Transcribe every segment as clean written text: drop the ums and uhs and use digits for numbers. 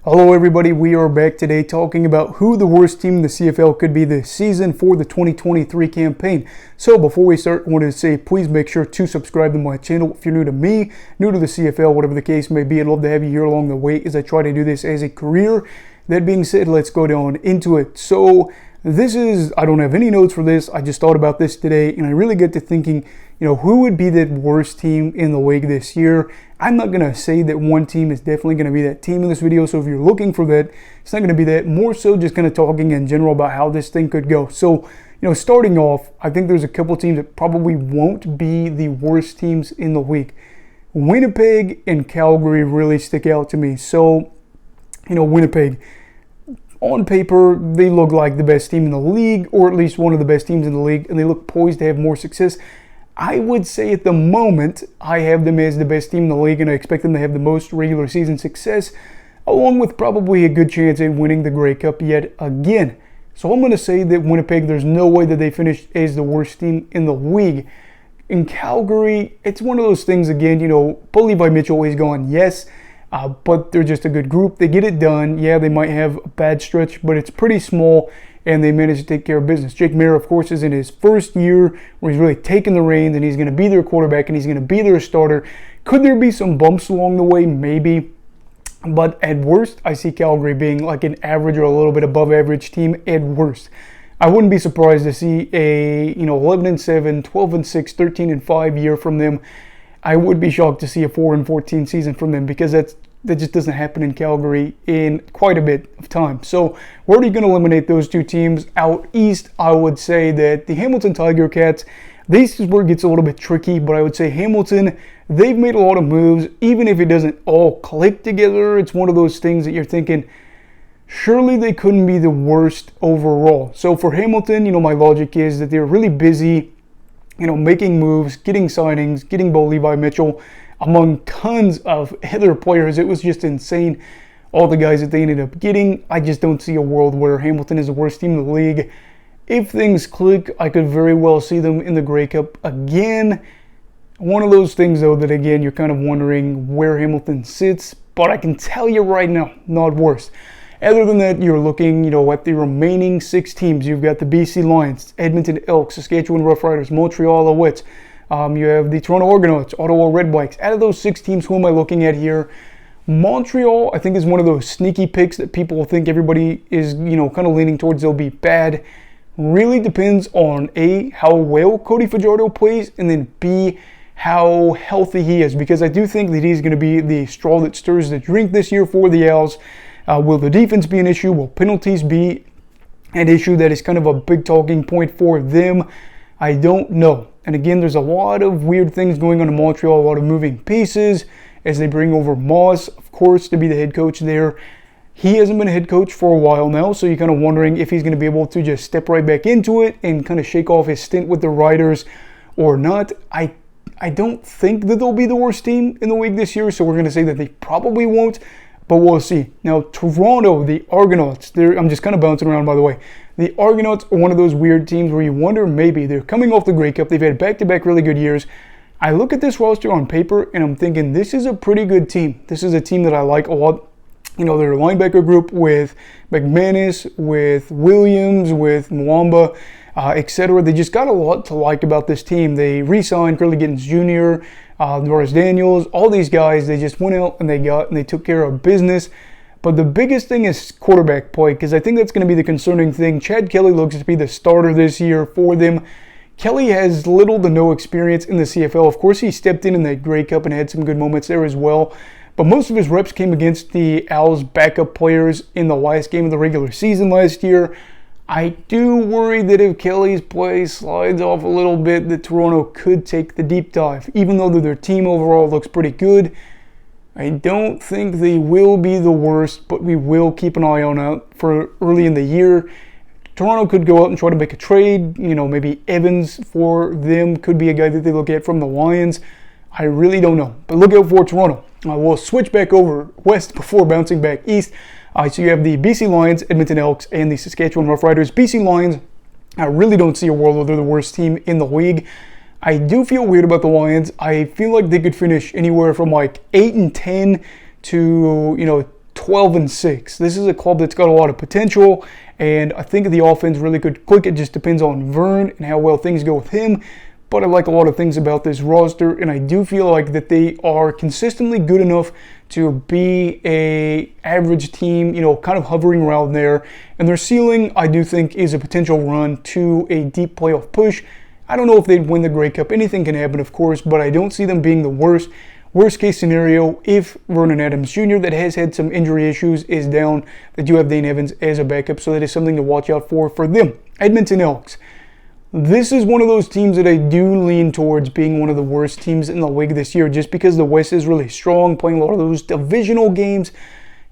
Hello everybody, we are back today talking about who the worst team in the CFL could be this season for the 2023 campaign. So before we start, I wanted to say please make sure to subscribe to my channel if you're new to me, new to the CFL, whatever the case may be. I'd love to have you here along the way as I try to do this as a career. That being said, let's go down into it. So I don't have any notes for this. I just thought about this today and I really get to thinking, who would be the worst team in the league this year? I'm not going to say that one team is definitely going to be that team in this video. So if you're looking for that, it's not going to be that. More so just kind of talking in general about how this thing could go. So, starting off, I think there's a couple teams that probably won't be the worst teams in the league. Winnipeg and Calgary really stick out to me. So, Winnipeg, on paper, they look like the best team in the league, or at least one of the best teams in the league, and they look poised to have more success. I would say at the moment, I have them as the best team in the league, and I expect them to have the most regular season success, along with probably a good chance at winning the Grey Cup yet again. So I'm going to say that Winnipeg, there's no way that they finished as the worst team in the league. In Calgary, it's one of those things again, Paul Levi Mitchell is gone, yes, but they're just a good group. They get it done. Yeah, they might have a bad stretch, but it's pretty small, and they managed to take care of business. Jake Maier, of course, is in his first year where he's really taking the reins, and he's going to be their quarterback, and he's going to be their starter. Could there be some bumps along the way? Maybe. But at worst, I see Calgary being like an average or a little bit above average team at worst. I wouldn't be surprised to see a 11-7, 12-6, 13-5 year from them. I would be shocked to see a 4-14 season from them because that just doesn't happen in Calgary in quite a bit of time. So we're already going to eliminate those two teams. Out east, I would say that the Hamilton Tiger Cats, this is where it gets a little bit tricky, but I would say Hamilton, they've made a lot of moves. Even if it doesn't all click together, it's one of those things that you're thinking, surely they couldn't be the worst overall. So for Hamilton, my logic is that they're really busy, making moves, getting signings, getting Paul Levi Mitchell, among tons of other players. It was just insane, all the guys that they ended up getting. I just don't see a world where Hamilton is the worst team in the league. If things click, I could very well see them in the Grey Cup again. One of those things, though, that again, you're kind of wondering where Hamilton sits, but I can tell you right now, not worse. Other than that, you're looking, at the remaining 6 teams. You've got the BC Lions, Edmonton Elks, Saskatchewan Roughriders, Montreal Alouettes. You have the Toronto Argonauts, Ottawa Redblacks. Out of those 6 teams, who am I looking at here? Montreal, I think, is one of those sneaky picks that people think everybody is, kind of leaning towards they'll be bad. Really depends on A, how well Cody Fajardo plays, and then B, how healthy he is. Because I do think that he's going to be the straw that stirs the drink this year for the Owls. Will the defense be an issue? Will penalties be an issue that is kind of a big talking point for them? I don't know. And again, there's a lot of weird things going on in Montreal, a lot of moving pieces as they bring over Moss, of course, to be the head coach there. He hasn't been a head coach for a while now, so you're kind of wondering if he's going to be able to just step right back into it and kind of shake off his stint with the Riders or not. I don't think that they'll be the worst team in the league this year, so we're going to say that they probably won't. But we'll see. Now, Toronto, the Argonauts, I'm just kind of bouncing around, by the way. The Argonauts are one of those weird teams where you wonder maybe they're coming off the Grey Cup. They've had back-to-back really good years. I look at this roster on paper, and I'm thinking this is a pretty good team. This is a team that I like a lot. Their linebacker group with McManus, with Williams, with Mwamba, etc. They just got a lot to like about this team. They re-signed Curly Gittens Jr., Norris Daniels, all these guys. They just went out and they took care of business. But the biggest thing is quarterback play, because I think that's going to be the concerning thing. Chad Kelly looks to be the starter this year for them. Kelly has little to no experience in the CFL. Of course, he stepped in the Grey Cup and had some good moments there as well. But most of his reps came against the Owls' backup players in the last game of the regular season last year. I do worry that if Kelly's play slides off a little bit, that Toronto could take the deep dive. Even though their team overall looks pretty good, I don't think they will be the worst, but we will keep an eye on out for early in the year. Toronto could go out and try to make a trade. Maybe Evans for them could be a guy that they look at from the Lions. I really don't know. But look out for Toronto. We'll switch back over west before bouncing back east. So you have the BC Lions, Edmonton Elks, and the Saskatchewan Roughriders. BC Lions, I really don't see a world where they're the worst team in the league. I do feel weird about the Lions. I feel like they could finish anywhere from like 8-10 to, 12-6. This is a club that's got a lot of potential, and I think the offense really could click. It just depends on Vern and how well things go with him. But I like a lot of things about this roster, and I do feel like that they are consistently good enough to be a average team, kind of hovering around there. And their ceiling, I do think, is a potential run to a deep playoff push. I don't know if they'd win the Grey Cup. Anything can happen, of course, but I don't see them being the worst. Worst case scenario, if Vernon Adams Jr., that has had some injury issues, is down, that you have Dane Evans as a backup, so that is something to watch out for them. Edmonton Elks. This is one of those teams that I do lean towards being one of the worst teams in the league this year, just because the West is really strong, playing a lot of those divisional games.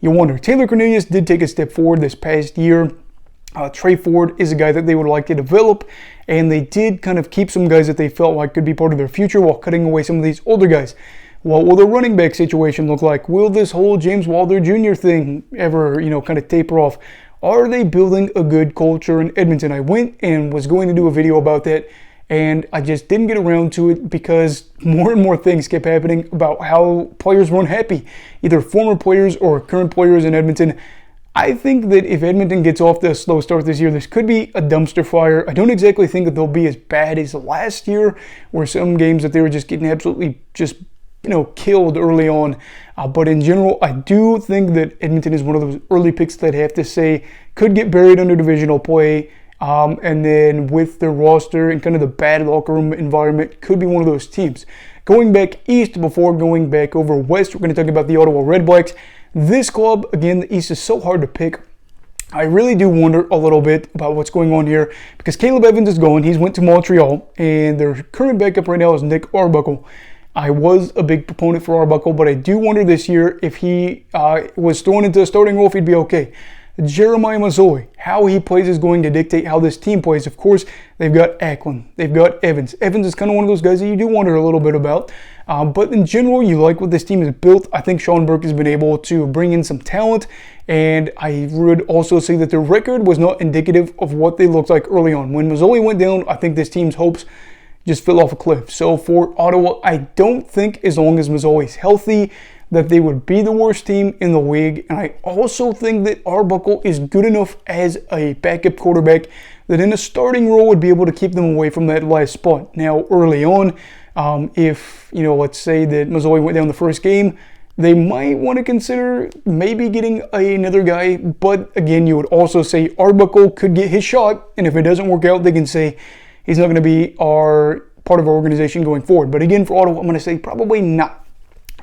You wonder. Taylor Cornelius did take a step forward this past year. Trey Ford is a guy that they would like to develop, and they did kind of keep some guys that they felt like could be part of their future while cutting away some of these older guys. What will the running back situation look like? Will this whole James Wilder Jr. thing ever, kind of taper off? Are they building a good culture in Edmonton? I went and was going to do a video about that, and I just didn't get around to it because more and more things kept happening about how players weren't happy, either former players or current players in Edmonton. I think that if Edmonton gets off to a slow start this year, this could be a dumpster fire. I don't exactly think that they'll be as bad as last year, where some games that they were just getting absolutely just killed early on. But in general, I do think that Edmonton is one of those early picks that I have to say could get buried under divisional play. And then with their roster and kind of the bad locker room environment, could be one of those teams. Going back east before going back over west, we're going to talk about the Ottawa Redblacks. This club, again, the East is so hard to pick. I really do wonder a little bit about what's going on here because Caleb Evans is gone. He's went to Montreal, and their current backup right now is Nick Arbuckle. I was a big proponent for Arbuckle, but I do wonder this year if he was thrown into a starting role, if he'd be okay. Jeremiah Masoli, how he plays is going to dictate how this team plays. Of course, they've got Ackland, they've got Evans. Evans is kind of one of those guys that you do wonder a little bit about. But in general, you like what this team has built. I think Sean Burke has been able to bring in some talent, and I would also say that their record was not indicative of what they looked like early on. When Masoli went down, I think this team's hopes just fell off a cliff. So for Ottawa, I don't think as long as Masoli's healthy that they would be the worst team in the league. And I also think that Arbuckle is good enough as a backup quarterback that in a starting role would be able to keep them away from that last spot. Now, early on, if, let's say that Masoli went down the first game, they might want to consider maybe getting another guy. But again, you would also say Arbuckle could get his shot. And if it doesn't work out, they can say he's not going to be part of our organization going forward. But again, for Ottawa, I'm going to say probably not.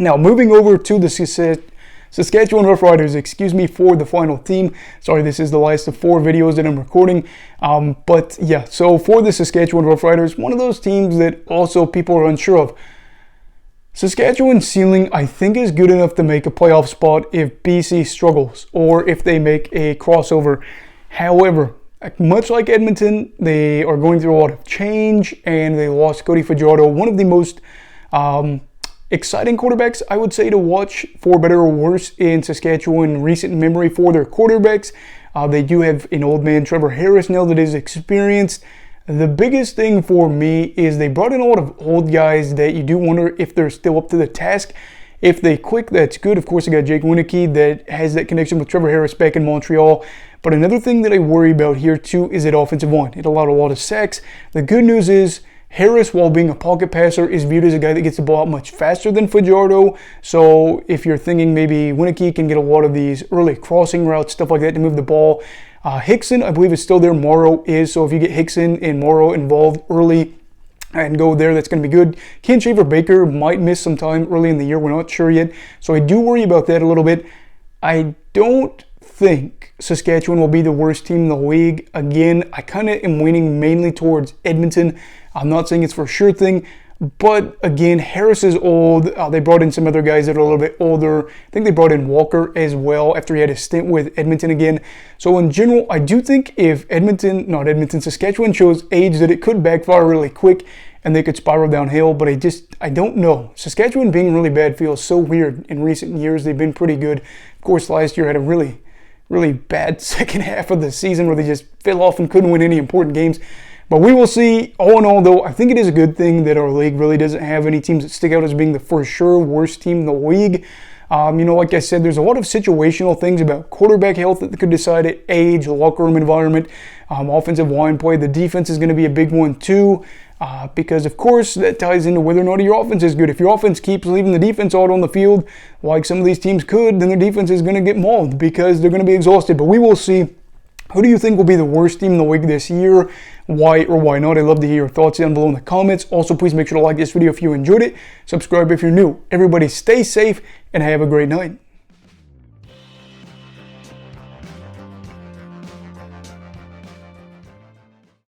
Now, moving over to the Saskatchewan Roughriders, for the final team. Sorry, this is the last of 4 videos that I'm recording. But yeah, so for the Saskatchewan Roughriders, one of those teams that also people are unsure of. Saskatchewan's ceiling, I think, is good enough to make a playoff spot if BC struggles or if they make a crossover. However, much like Edmonton, they are going through a lot of change, and they lost Cody Fajardo, one of the most exciting quarterbacks, I would say, to watch, for better or worse, in Saskatchewan in recent memory for their quarterbacks. They do have an old man, Trevor Harris, now that is experienced. The biggest thing for me is they brought in a lot of old guys that you do wonder if they're still up to the task. If they click, that's good. Of course, you got Jake Winicky that has that connection with Trevor Harris back in Montreal. But another thing that I worry about here too is that offensive line. It allowed a lot of sacks. The good news is Harris, while being a pocket passer, is viewed as a guy that gets the ball out much faster than Fajardo. So if you're thinking maybe Winicky can get a lot of these early crossing routes, stuff like that to move the ball. Hickson, I believe, is still there. Morrow is. So if you get Hickson and Morrow involved early and go there, that's going to be good. Ken Shaver-Baker might miss some time early in the year. We're not sure yet. So I do worry about that a little bit. I don't think Saskatchewan will be the worst team in the league. Again, I kind of am leaning mainly towards Edmonton. I'm not saying it's for a sure thing, but again, Harris is old. They brought in some other guys that are a little bit older. I think they brought in Walker as well after he had a stint with Edmonton again. So in general, I do think if Saskatchewan shows age, that it could backfire really quick and they could spiral downhill, but I don't know. Saskatchewan being really bad feels so weird in recent years. They've been pretty good. Of course, last year had a really bad second half of the season where they just fell off and couldn't win any important games. But we will see. All in all, though, I think it is a good thing that our league really doesn't have any teams that stick out as being the for sure worst team in the league. Like I said, there's a lot of situational things about quarterback health that could decide it, age, locker room environment, offensive line play. The defense is going to be a big one too, because of course that ties into whether or not your offense is good. If your offense keeps leaving the defense out on the field, like some of these teams could, then their defense is going to get mauled because they're going to be exhausted. But we will see. Who do you think will be the worst team in the league this year? Why or why not? I'd love to hear your thoughts down below in the comments. Also, please make sure to like this video if you enjoyed it. Subscribe if you're new. Everybody stay safe and have a great night.